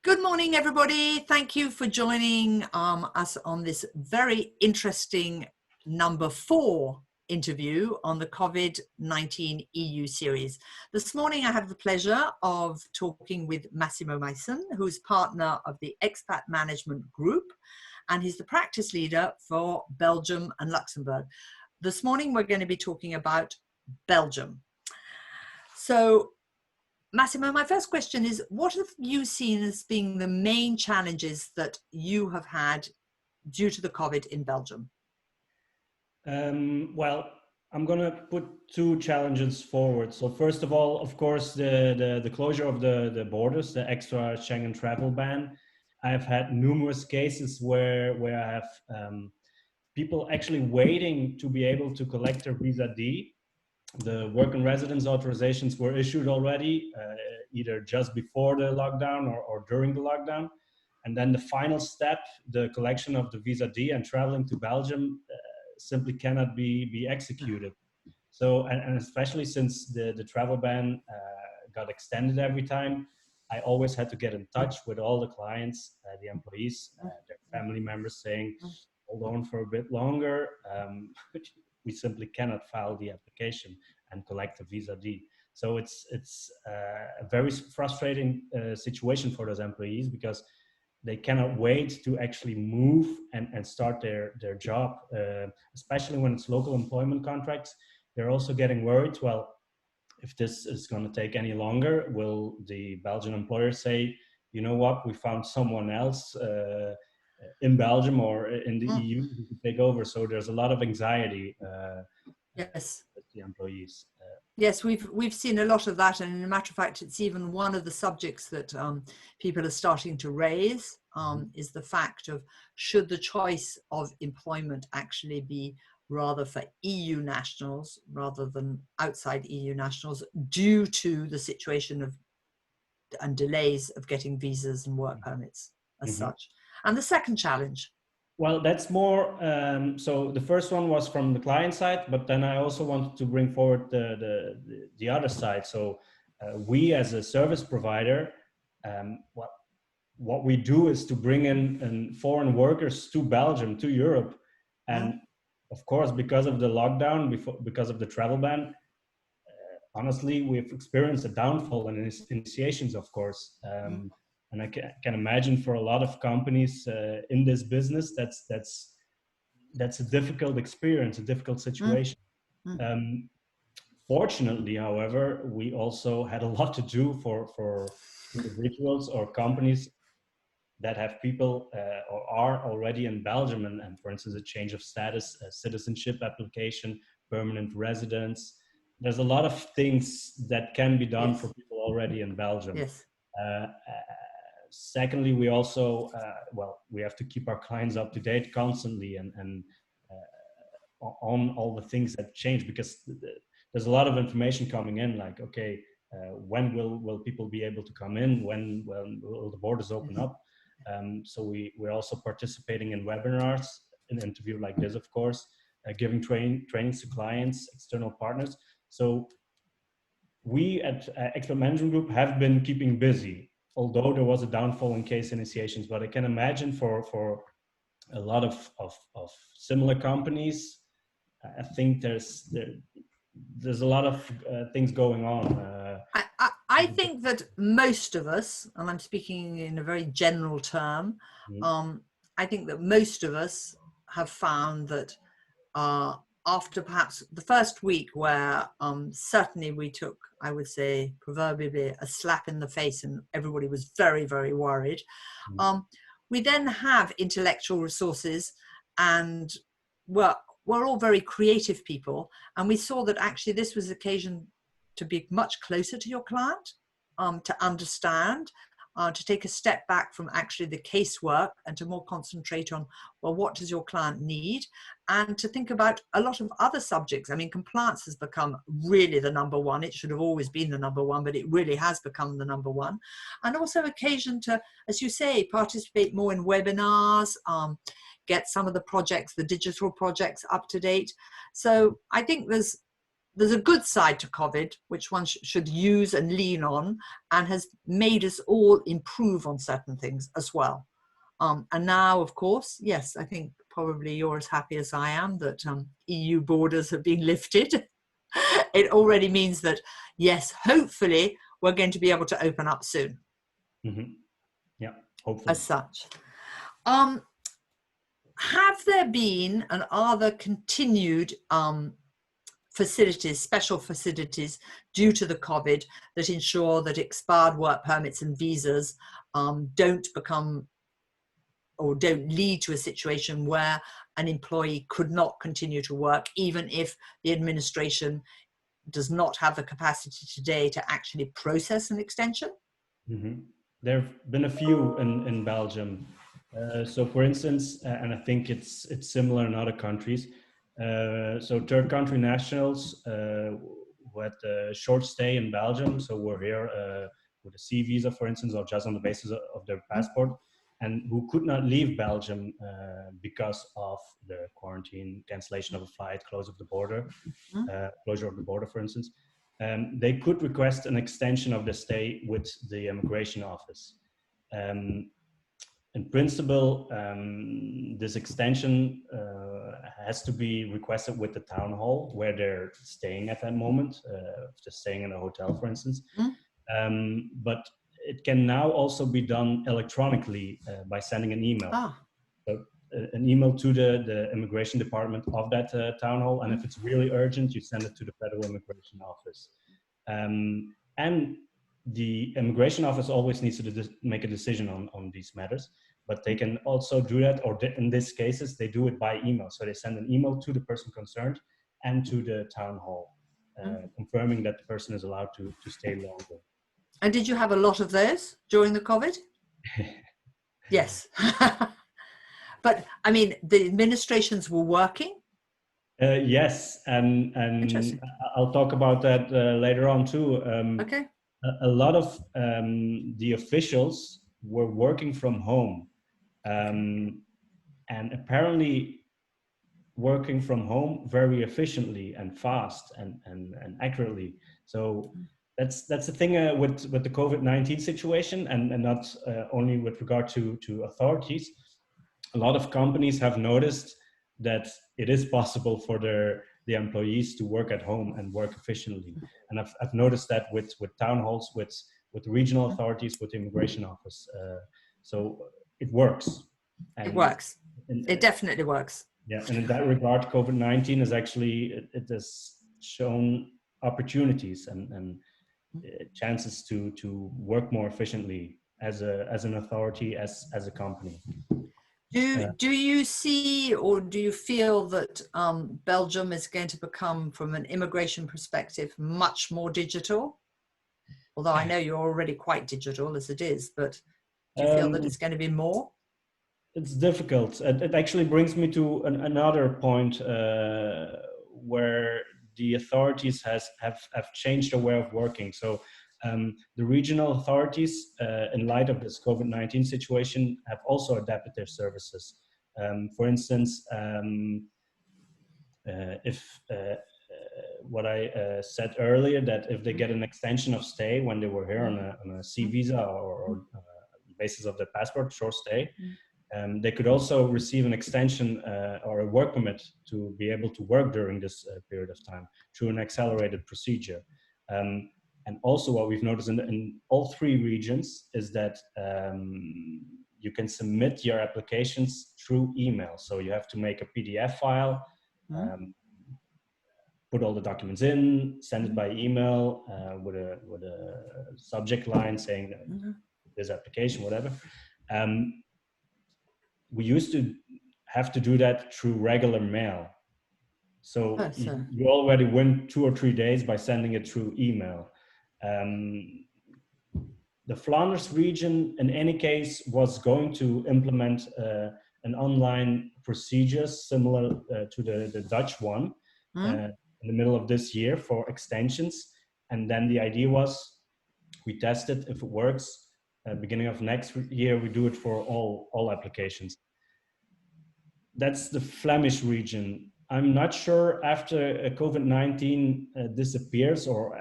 Good morning, everybody. Thank you for joining us on this very interesting number 4 interview on the COVID-19 EU series. This morning, I have the pleasure of talking with Massimo Maesen, who's partner of the Expat Management Group, and he's the practice leader for Belgium and Luxembourg. This morning, we're going to be talking about Belgium. So, Massimo, my first question is, what have you seen as being the main challenges that you have had due to the COVID in Belgium? Well, I'm going to put two challenges forward. So first of all, of course, the closure of the borders, the extra Schengen travel ban. I've had numerous cases where I have people actually waiting to be able to collect their visa D. The work and residence authorizations were issued already, either just before the lockdown or during the lockdown. And then the final step, the collection of the visa D and traveling to Belgium simply cannot be executed. So, and especially since the travel ban got extended every time, I always had to get in touch with all the clients, the employees, their family members saying, hold on for a bit longer. We simply cannot file the application and collect the visa D. So it's a very frustrating situation for those employees because they cannot wait to actually move and start their job, especially when it's local employment contracts. They're also getting worried, well, if this is going to take any longer, will the Belgian employer say, you know what, we found someone else in Belgium or in the EU who could take over. So there's a lot of anxiety Yes. with the employees. Yes, we've seen a lot of that, and in a matter of fact, it's even one of the subjects that people are starting to raise, is the fact of should the choice of employment actually be rather for EU nationals rather than outside EU nationals due to the situation of and delays of getting visas and work permits as such. And the second challenge. Well, that's more, so the first one was from the client side, but then I also wanted to bring forward the other side. So we as a service provider, what we do is to bring in foreign workers to Belgium, to Europe. And of course, because of the lockdown, because of the travel ban, honestly, we've experienced a downfall in initiations, of course. And I can imagine for a lot of companies in this business, that's a difficult experience, a difficult situation. Fortunately, however, we also had a lot to do for individuals or companies that have people or are already in Belgium, and for instance, a change of status, a citizenship application, permanent residence. There's a lot of things that can be done for people already in Belgium. Yes. Secondly, we also, we have to keep our clients up to date constantly and on all the things that change, because there's a lot of information coming in, like, okay, when will people be able to come in? When will the borders open up? So we're also participating in webinars, an interview like this, of course, giving trainings to clients, external partners. So we at Expat Management Group have been keeping busy, although there was a downfall in case initiations. But I can imagine for a lot of similar companies, I think there's a lot of things going on. I think that most of us, and I'm speaking in a very general term, I think that most of us have found that after perhaps the first week where certainly we took, I would say, proverbially a slap in the face and everybody was very, very worried, we then have intellectual resources, and we're all very creative people, and we saw that actually this was occasion to be much closer to your client, to understand, to take a step back from actually the casework and to more concentrate on, well, what does your client need? And to think about a lot of other subjects. I mean, compliance has become really the number one. It should have always been the number one, but it really has become the number one. And also occasion to, as you say, participate more in webinars, get some of the projects, the digital projects up to date. So I think there's there's a good side to COVID, which one should use and lean on, and has made us all improve on certain things as well. And now, of course, yes, I think probably you're as happy as I am that EU borders have been lifted. It already means that, yes, hopefully we're going to be able to open up soon. Mm-hmm. Yeah, hopefully. As such. Have there been and are there continued facilities, special facilities due to the COVID that ensure that expired work permits and visas don't become or don't lead to a situation where an employee could not continue to work, even if the administration does not have the capacity today to actually process an extension? Mm-hmm. There have been a few in Belgium. So, for instance, and I think it's similar in other countries. So, third country nationals who had a short stay in Belgium, so we're here with a C visa, for instance, or just on the basis of their passport, and who could not leave Belgium because of the quarantine, cancellation of a flight, closure of the border, for instance. They could request an extension of the stay with the immigration office. In principle, this extension has to be requested with the town hall where they're staying at that moment, just staying in a hotel, for instance. But it can now also be done electronically by sending an email. So, an email to the immigration department of that town hall, and if it's really urgent, you send it to the federal immigration office. And the immigration office always needs to make a decision on these matters, but they can also do that, or in these cases, they do it by email. So they send an email to the person concerned and to the town hall, confirming that the person is allowed to stay longer. And did you have a lot of those during the COVID? Yes. But I mean, the administrations were working. Yes, and I'll talk about that later on too. Okay. A lot of the officials were working from home, and apparently working from home very efficiently and fast and accurately. So that's the thing with the COVID-19 situation, and not only with regard to authorities. A lot of companies have noticed that it is possible for the employees to work at home and work efficiently. And I've noticed that with town halls, with regional authorities, with the immigration office. So it works. And it works. It definitely works. Yeah, and in that regard, COVID-19 is actually, it has shown opportunities and chances to work more efficiently as an authority, as a company. Do you see, or do you feel that Belgium is going to become, from an immigration perspective, much more digital? Although I know you're already quite digital as it is, but do you feel that it's going to be more? It's difficult. It actually brings me to another point where the authorities have changed their way of working. So the regional authorities, in light of this COVID-19 situation, have also adapted their services. For instance, if what I said earlier, that if they get an extension of stay when they were here on a C visa or basis of their passport, short stay, they could also receive an extension or a work permit to be able to work during this period of time through an accelerated procedure. And also what we've noticed in all three regions is that you can submit your applications through email. So you have to make a PDF file, put all the documents in, send it by email with a subject line saying this application, whatever. We used to have to do that through regular mail. So you already win 2 or 3 days by sending it through email. The Flanders region, in any case, was going to implement an online procedure similar to the Dutch one in the middle of this year for extensions. And then the idea was, we test it. If it works, beginning of next year, we do it for all applications. That's the Flemish region. I'm not sure after COVID-19 disappears or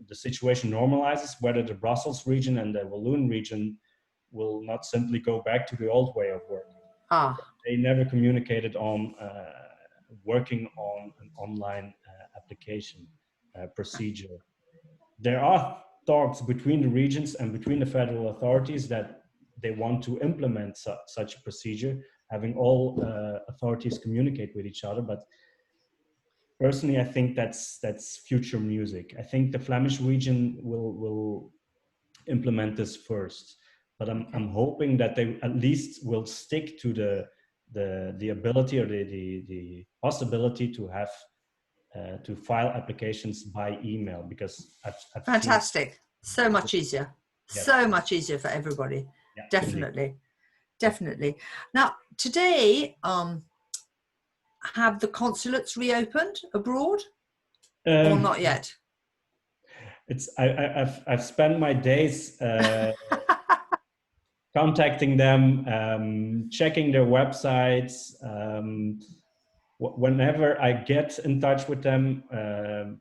the situation normalizes, whether the Brussels region and the Walloon region will not simply go back to the old way of working. Ah, They never communicated on working on an online application procedure. There are talks between the regions and between the federal authorities that they want to implement such a procedure, having all authorities communicate with each other. But personally, I think that's future music. I think the Flemish region will implement this first, but I'm hoping that they at least will stick to the ability or the possibility to have to file applications by email, because I've seen. fantastic. So much easier. Yes. So much easier for everybody. Yeah, indeed. Definitely. Definitely. Now, today, have the consulates reopened abroad or Um, not yet? I've spent my days contacting them, checking their websites. Whenever I get in touch with them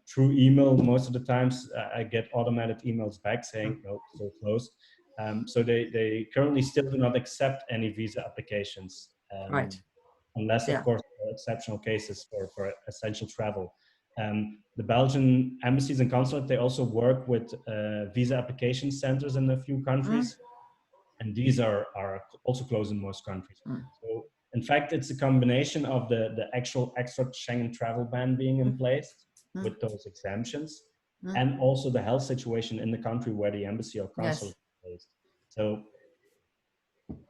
through email, most of the times I get automated emails back saying, no, still closed. So they currently still do not accept any visa applications, Right. unless, of Yeah. course, exceptional cases for essential travel. The Belgian embassies and consulate, they also work with visa application centers in a few Mm, countries, and these are also closed in most countries. mm, So in fact, it's a combination of the actual extra Schengen travel ban being in mm, place mm, with those exemptions, mm. and also the health situation in the country where the embassy or consulate Yes. is based. So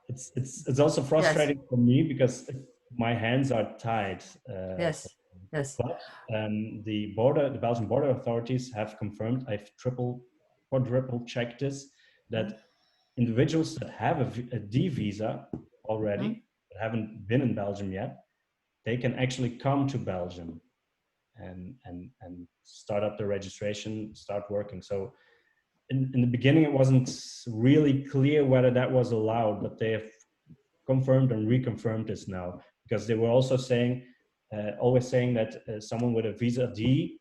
it's also Yes. frustrating for me because my hands are tied. Yes. Yes. But the Belgian border authorities have confirmed. I've quadruple checked this, Mm, that individuals that have a D visa mm, already, but haven't been in Belgium yet, they can actually come to Belgium and start up the registration, start working. So in the beginning, it wasn't really clear whether that was allowed, but they have confirmed and reconfirmed this now, because they were also saying, always saying that someone with a visa D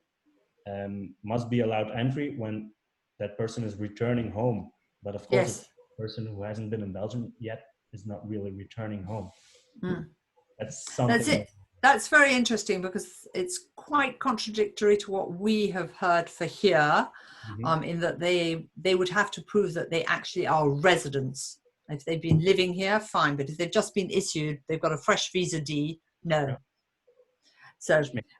must be allowed entry when that person is returning home. But of course, a yes. person who hasn't been in Belgium yet is not really returning home. Mm. That's That's something that. it. That's very interesting because it's quite contradictory to what we have heard for here, Mhm. in that they would have to prove that they actually are residents. If they've been living here, fine. But if they've just been issued, they've got a fresh visa D, Yeah, no. So which makes.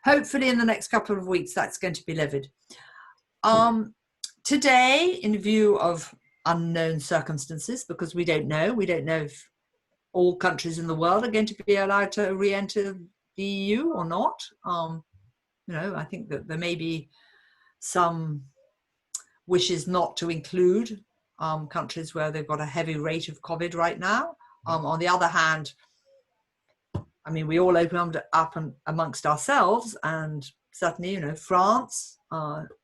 hopefully in the next couple of weeks, that's going to be levied. Um, today, in view of unknown circumstances, because we don't know if all countries in the world are going to be allowed to re-enter the EU or not. I think that there may be some wishes not to include countries where they've got a heavy rate of COVID right now. On the other hand, I mean, we all opened up amongst ourselves, and certainly, France,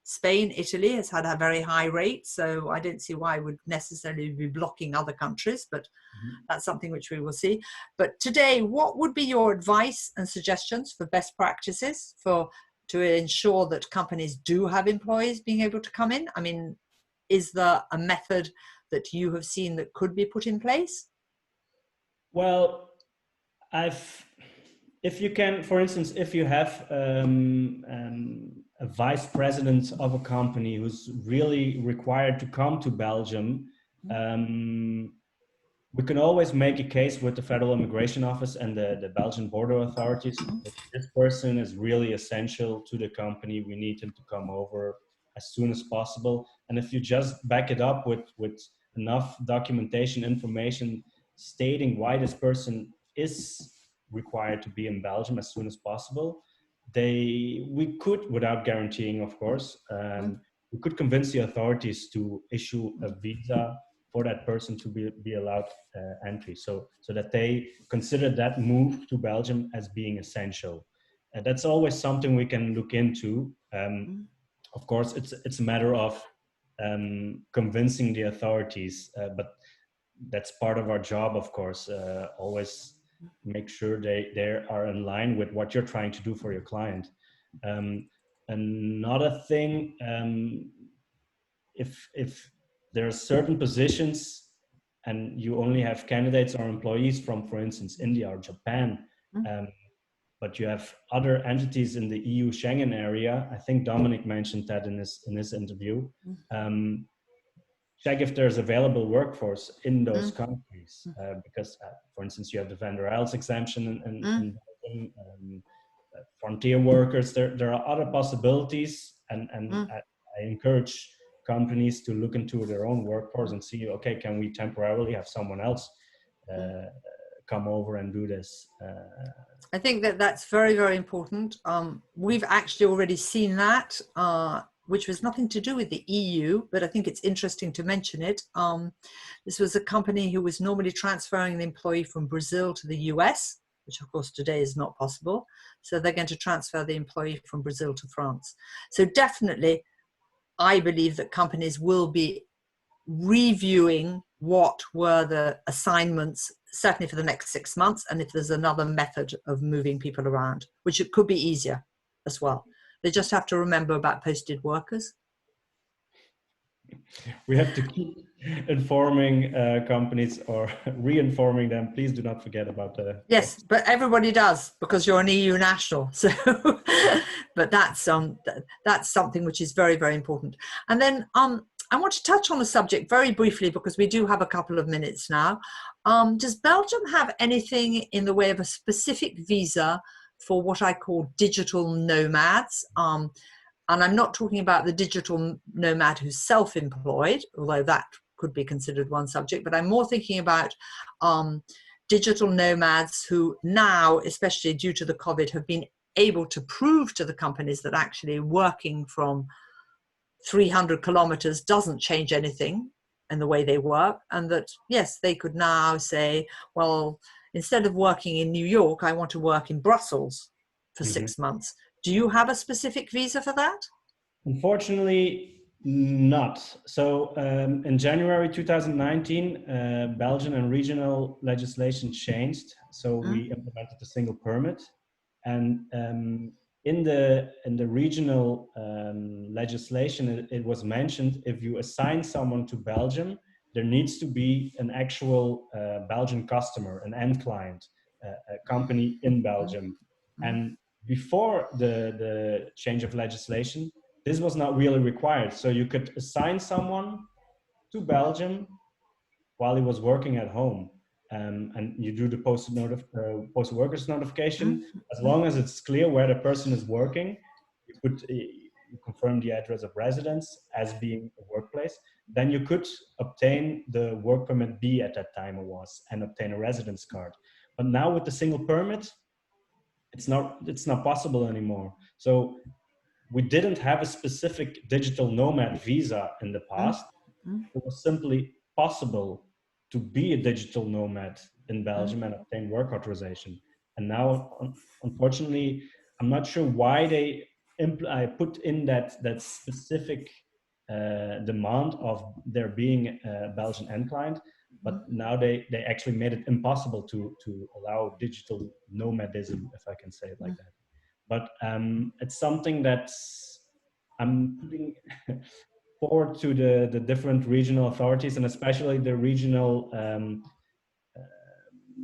Spain, Italy has had a very high rate. So I don't see why it would necessarily be blocking other countries, but Mhm. that's something which we will see. But today, what would be your advice and suggestions for best practices to ensure that companies do have employees being able to come in? I mean, is there a method that you have seen that could be put in place? Well, I've, if you can, for instance, if you have a vice president of a company who's really required to come to Belgium, um, we can always make a case with the Federal Immigration Office and the Belgian border authorities. That this person is really essential to the company. We need him to come over as soon as possible. And if you just back it up with enough documentation, information stating why this person is required to be in Belgium as soon as possible, we could, without guaranteeing, of course, we could convince the authorities to issue a visa for that person to be allowed entry, so that they consider that move to Belgium as being essential. That's always something we can look into. Of course, it's a matter of convincing the authorities, but that's part of our job, of course. Always make sure they are in line with what you're trying to do for your client. Another thing, if there are certain positions and you only have candidates or employees from, for instance, India or Japan, but you have other entities in the EU Schengen area, I think Dominic mentioned that in this interview, check if there's available workforce in those countries, because, for instance, you have the Van der Waals exemption in Belgium, frontier workers. There are other possibilities, and I encourage companies to look into their own workforce and see, okay, can we temporarily have someone else come over and do this? I think that that's very, very important. We've actually already seen that, which was nothing to do with the EU, but I think it's interesting to mention it. This was a company who was normally transferring an employee from Brazil to the US, which of course today is not possible. So they're going to transfer the employee from Brazil to France. So definitely, I believe that companies will be reviewing what were the assignments, certainly for the next 6 months, and if there's another method of moving people around, which it could be easier as well. They just have to remember about posted workers. We have to keep informing companies or re-informing them. Please do not forget about the... Yes, but everybody does, because you're an EU national. So, but that's something which is very, very important. And then I want to touch on a subject very briefly, because we do have a couple of minutes now. Does Belgium have anything in the way of a specific visa for what I call digital nomads? And I'm not talking about the digital nomad who's self-employed, although that could be considered one subject, but I'm more thinking about digital nomads who now, especially due to the COVID, have been able to prove to the companies that actually working from 300 kilometers doesn't change anything in the way they work, and that, yes, they could now say, well, instead of working in New York, I want to work in Brussels for 6 months. Do you have a specific visa for that? Unfortunately, not. So in January 2019, Belgian and regional legislation changed. So we implemented the single permit, and in the regional legislation, it was mentioned, if you assign someone to Belgium, there needs to be an actual Belgian customer, an end client, a company in Belgium. And before the change of legislation, this was not really required. So you could assign someone to Belgium while he was working at home. And you do the post workers notification. As long as it's clear where the person is working, you confirm the address of residence as being a workplace, then you could obtain the work permit B at that time it was, and obtain a residence card. But now with the single permit, it's not possible anymore. So we didn't have a specific digital nomad visa in the past. It was simply possible to be a digital nomad in Belgium and obtain work authorization. And now, unfortunately, I'm not sure why they put in that specific demand of there being a Belgian end client, but now they actually made it impossible to allow digital nomadism, if I can say it like that. But it's something that I'm putting forward to the different regional authorities, and especially the regional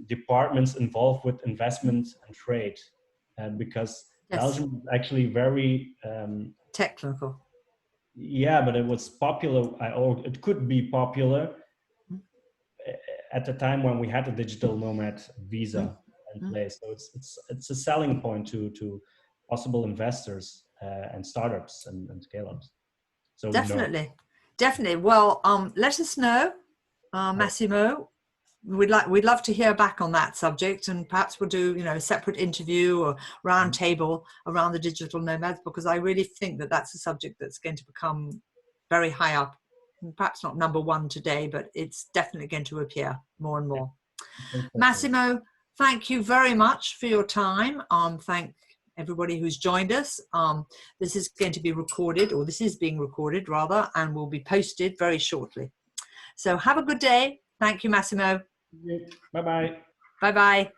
departments involved with investment and trade, because yes, Belgium is actually very technical. Yeah, but it was popular, or it could be popular at the time when we had a digital nomad visa in place. So it's a selling point to possible investors and startups and scale-ups. So definitely, definitely. Well, let us know, Massimo. We'd love to hear back on that subject, and perhaps we'll do a separate interview or round table around the digital nomads, because I really think that that's a subject that's going to become very high up. Perhaps not number one today, but it's definitely going to appear more and more. Massimo, thank you very much for your time. Thank everybody who's joined us. This is going to be recorded, or this is being recorded rather, and will be posted very shortly. So have a good day. Thank you, Massimo. Bye-bye. Bye-bye.